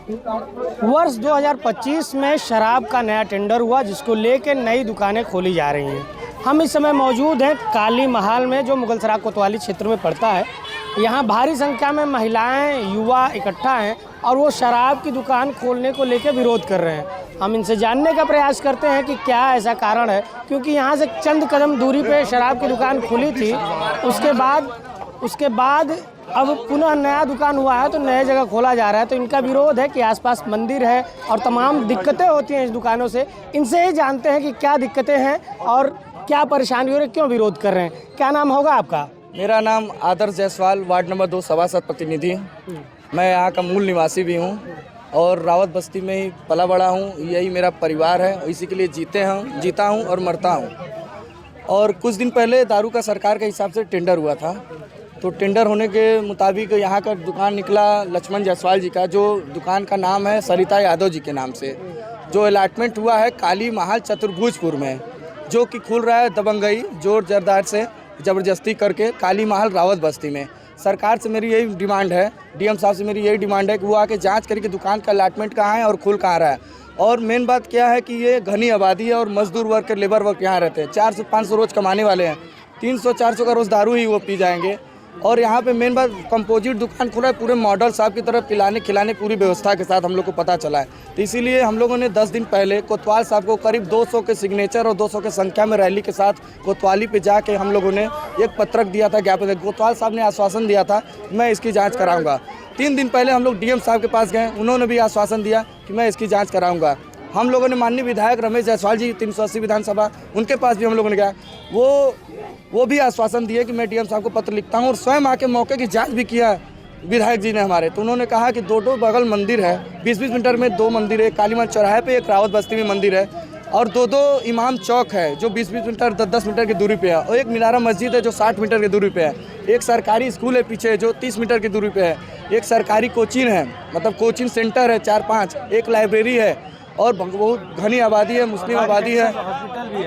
वर्ष 2025 में शराब का नया टेंडर हुआ, जिसको लेकर नई दुकानें खोली जा रही हैं। हम इस समय मौजूद हैं काली महाल में, जो मुगलसराय कोतवाली क्षेत्र में पड़ता है। यहाँ भारी संख्या में महिलाएं, युवा इकट्ठा हैं और वो शराब की दुकान खोलने को लेकर विरोध कर रहे हैं। हम इनसे जानने का प्रयास करते हैं कि क्या ऐसा कारण है, क्योंकि यहाँ से चंद कदम दूरी पे शराब की दुकान खुली थी। उसके बाद अब पुनः नया दुकान हुआ है, तो नए जगह खोला जा रहा है। तो इनका विरोध है कि आसपास मंदिर है और तमाम दिक्कतें होती हैं इस दुकानों से। इनसे ही जानते हैं कि क्या दिक्कतें हैं और क्या परेशानी हो रही है, क्यों विरोध कर रहे हैं। क्या नाम होगा आपका? मेरा नाम आदर्श जायसवाल, वार्ड नंबर 2 सभासद प्रतिनिधि। मैं यहाँ का मूल निवासी भी हूँ और रावत बस्ती में ही पला बड़ा हूँ। यही मेरा परिवार है, इसी के लिए जीता हूँ और मरता हूँ। और कुछ दिन पहले दारू का सरकार के हिसाब से टेंडर हुआ था, तो टेंडर होने के मुताबिक यहाँ का दुकान निकला लक्ष्मण जायसवाल जी का, जो दुकान का नाम है सरिता यादव जी के नाम से। जो अलॉटमेंट हुआ है काली महाल चतुर्भुजपुर में, जो कि खुल रहा है दबंगई जोर जरदार से ज़बरदस्ती करके काली महल रावत बस्ती में। सरकार से मेरी यही डिमांड है, डीएम साहब से मेरी यही डिमांड है कि वो आके जांच करके दुकान का अलॉटमेंट कहाँ है और खुल कहाँ रहा है। और मेन बात क्या है कि ये घनी आबादी है और मजदूर वर्ग के लेबर वर्ग यहाँ रहते हैं। 400-500 रोज़ कमाने वाले हैं, 300-400 का रोज़ दारू ही वो पी जाएंगे। और यहाँ पे मेन बात कंपोजिट दुकान खुला है, पूरे मॉडल साहब की तरफ पिलाने खिलाने पूरी व्यवस्था के साथ हम लोग को पता चला है। तो इसीलिए हम लोगों ने 10 दिन पहले कोतवाल साहब को करीब 200 के सिग्नेचर और 200 के संख्या में रैली के साथ कोतवाली पे जाके हम लोगों ने एक पत्रक दिया था, ज्ञापन। कोतवाल साहब ने आश्वासन दिया था मैं इसकी जाँच कराऊँगा। 3 दिन पहले हम लोग डीएम साहब के पास गए, उन्होंने भी आश्वासन दिया कि मैं इसकी जाँच कराऊँगा। हम लोगों ने माननीय विधायक रमेश जायसवाल जी 380 विधानसभा, उनके पास भी हम लोगों ने गया, वो भी आश्वासन दिए कि मैं डीएम साहब को पत्र लिखता हूं। और स्वयं आके मौके की जांच भी किया विधायक जी ने हमारे। तो उन्होंने कहा कि 2 बगल मंदिर है, 20-20 मीटर में 2 मंदिर है, काली महल चौराहे पे एक रावत बस्ती में मंदिर है, और 2 इमाम चौक है जो 20-20 मीटर 10-10 मीटर की दूरी पे है, और एक मीनारा मस्जिद है जो 60 मीटर की दूरी पे है, एक सरकारी स्कूल है पीछे जो 30 मीटर की दूरी पे है, एक सरकारी कोचिंग है, मतलब कोचिंग सेंटर है 4-5, एक लाइब्रेरी है, और बहुत घनी आबादी है, मुस्लिम आबादी है,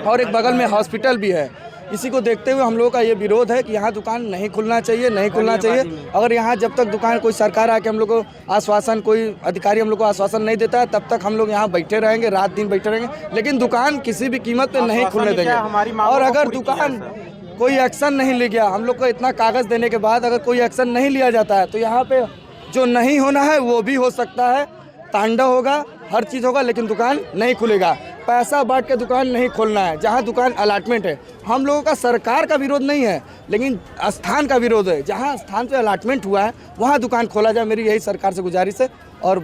और एक बगल में हॉस्पिटल भी है। इसी को देखते हुए हम लोगों का ये विरोध है कि यहाँ दुकान नहीं खुलना चाहिए। अगर यहाँ जब तक दुकान कोई सरकार आके हम लोग को आश्वासन, कोई अधिकारी हम लोग को आश्वासन नहीं देता है, तब तक हम लोग यहाँ बैठे रहेंगे, रात दिन बैठे रहेंगे, लेकिन दुकान किसी भी कीमत पे नहीं खुलने देंगे। और अगर दुकान कोई एक्शन नहीं ले गया, हम लोग को इतना कागज़ देने के बाद अगर कोई एक्शन नहीं लिया जाता है, तो यहाँ पे जो नहीं होना है वो भी हो सकता है, तांडव होगा, हर चीज़ होगा, लेकिन दुकान नहीं खुलेगा। पैसा बांट के दुकान नहीं खोलना है। जहाँ दुकान अलॉटमेंट है, हम लोगों का सरकार का विरोध नहीं है, लेकिन स्थान का विरोध है। जहाँ स्थान पे अलॉटमेंट हुआ है वहाँ दुकान खोला जाए, मेरी यही सरकार से गुजारिश है। और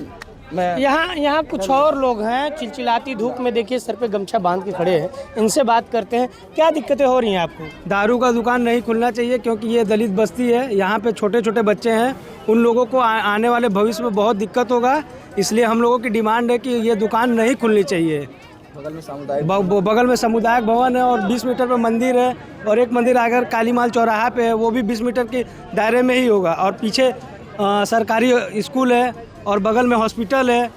मैं यहाँ कुछ और लोग हैं, चिलचिलाती धूप में देखिए सर पे गमछा बांध के खड़े हैं। इनसे बात करते हैं, क्या दिक्कतें हो रही हैं आपको? दारू का दुकान नहीं खुलना चाहिए, क्योंकि ये दलित बस्ती है, यहाँ पे छोटे छोटे बच्चे हैं, उन लोगों को आने वाले भविष्य में बहुत दिक्कत होगा। इसलिए हम लोगों की डिमांड है कि ये दुकान नहीं खुलनी चाहिए। बगल में सामुदायिक भवन है और 20 मीटर पे मंदिर है, और एक मंदिर अगर काली महल चौराहा पे है वो भी 20 मीटर के दायरे में ही होगा, और पीछे सरकारी स्कूल है और बगल में हॉस्पिटल है।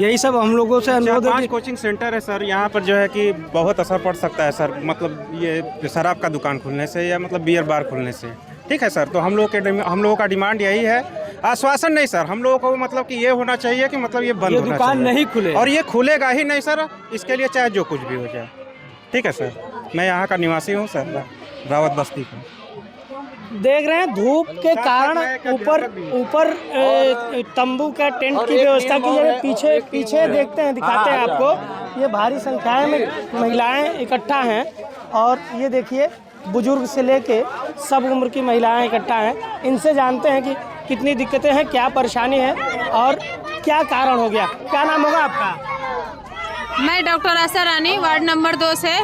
यही सब हम लोगों से अनुरोध है। 5 कोचिंग सेंटर है सर, यहाँ पर जो है कि बहुत असर पड़ सकता है सर, मतलब ये शराब का दुकान खुलने से या मतलब बियर बार खुलने से। ठीक है सर, तो हम लोगों का डिमांड यही है, आश्वासन नहीं सर, हम लोगों को मतलब कि ये होना चाहिए कि मतलब ये बंद होना दुकान चाहिए, नहीं खुले, और ये खुलेगा ही नहीं सर, इसके लिए चाहे जो कुछ भी हो जाए। ठीक है सर, मैं यहाँ का निवासी हूँ सर, रावत बस्ती का। देख रहे हैं धूप के कारण ऊपर तंबू का टेंट की व्यवस्था की जाए। पीछे देखते हैं, दिखाते हैं आपको। ये भारी संख्या में महिलाएं इकट्ठा हैं, और ये देखिए बुजुर्ग से लेके सब उम्र की महिलाएं इकट्ठा हैं। इनसे जानते हैं कि कितनी दिक्कतें हैं, क्या परेशानी है और क्या कारण हो गया। क्या नाम होगा आपका? मैं doctor Asha Rani, ward number 2 से।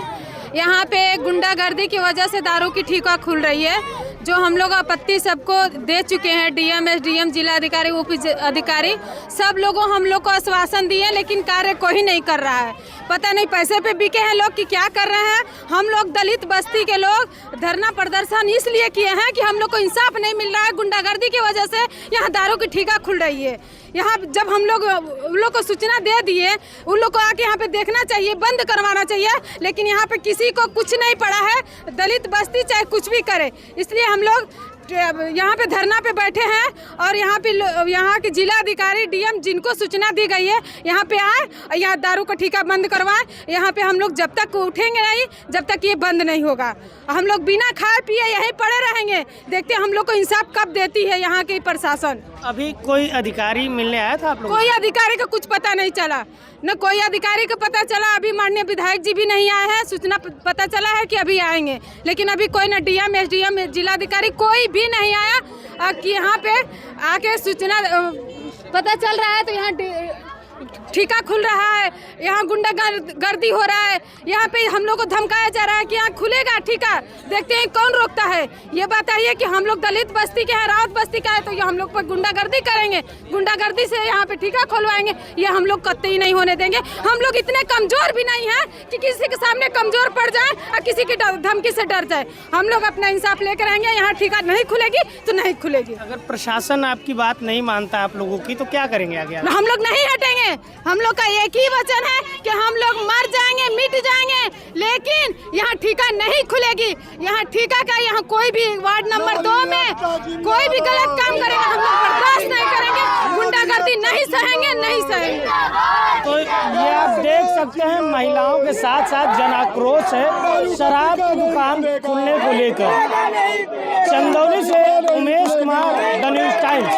यहाँ पे गुंडागर्दी की वजह से दारू की ठेका खुल रही है, जो हम लोग आपत्ति सबको दे चुके हैं। डीएम, एसडीएम, जिला अधिकारी, ओपी अधिकारी, सब लोगों हम लोग को आश्वासन दिए, लेकिन कार्य कोई नहीं कर रहा है। पता नहीं पैसे पे बिके हैं लोग कि क्या कर रहे हैं। हम लोग दलित बस्ती के लोग धरना प्रदर्शन इसलिए किए हैं कि हम लोग को इंसाफ नहीं मिल रहा है। गुंडागर्दी की वजह से यहाँ दारू की ठेका खुल रही है। यहाँ जब हम लोग उन लोग को सूचना दे दिए, उन लोग को आके यहाँ पे देखना चाहिए, बंद करवाना चाहिए, लेकिन यहाँ पे किसी को कुछ नहीं पड़ा है। दलित बस्ती चाहे कुछ भी करे, इसलिए हम लोग यहाँ पे धरना पे बैठे हैं और यहाँ के जिला अधिकारी डीएम जिनको सूचना दी गई है यहाँ पे आए और यहाँ दारू का ठेका बंद करवाए। यहाँ पे हम लोग जब तक उठेंगे नहीं जब तक ये बंद नहीं होगा। हम लोग बिना खाए पिए यहीं पड़े रहेंगे। देखते हैं हम लोग को इंसाफ कब देती है यहाँ की प्रशासन। अभी कोई अधिकारी मिलने आया था आप लोग? कोई अधिकारी का कुछ पता नहीं चला, न कोई अधिकारी का पता चला। अभी माननीय विधायक जी भी नहीं आए हैं, सूचना पता चला है कि अभी आएंगे, लेकिन अभी कोई न डीएम एसडीएम जिलाधिकारी कोई भी नहीं आया कि यहाँ पे आके सूचना पता चल रहा है। तो यहाँ ठेका खुल रहा है, यहाँ गुंडागर्दी हो रहा है, यहाँ पे हम लोग को धमकाया जा रहा है कि यहाँ खुलेगा ठेका। देखते हैं कौन रोकता है। ये बताइए कि हम लोग दलित बस्ती के हैं, रावत बस्ती का है, तो ये हम लोग पर गुंडागर्दी करेंगे, गुंडागर्दी से यहाँ पे ठेका खुलवाएंगे। ये हम लोग कतई नहीं होने देंगे। हम लोग इतने कमजोर भी नहीं है कि किसी के सामने कमजोर पड़ जाए और किसी की धमकी से डर जाए। हम लोग अपना इंसाफ लेकर आएंगे। यहाँ ठेका नहीं खुलेगी तो नहीं खुलेगी। अगर प्रशासन आपकी बात नहीं मानता आप लोगों की तो क्या करेंगे आगे? हम लोग नहीं हटेंगे। हम लोग का एक ही वचन है कि हम लोग मर जाएंगे, मिट जाएंगे, लेकिन यहाँ ठेका नहीं खुलेगी। यहाँ ठेका का यहाँ कोई भी वार्ड नंबर 2 में कोई भी गलत काम करेगा हम लोग बर्दाश्त नहीं करेंगे। गुंडागर्दी नहीं सहेंगे, नहीं सहेंगे। तो ये आप देख सकते हैं महिलाओं के साथ साथ जन आक्रोश है शराब की दुकान खुलने को लेकर। चंदौली से Umesh Kumar, the news times.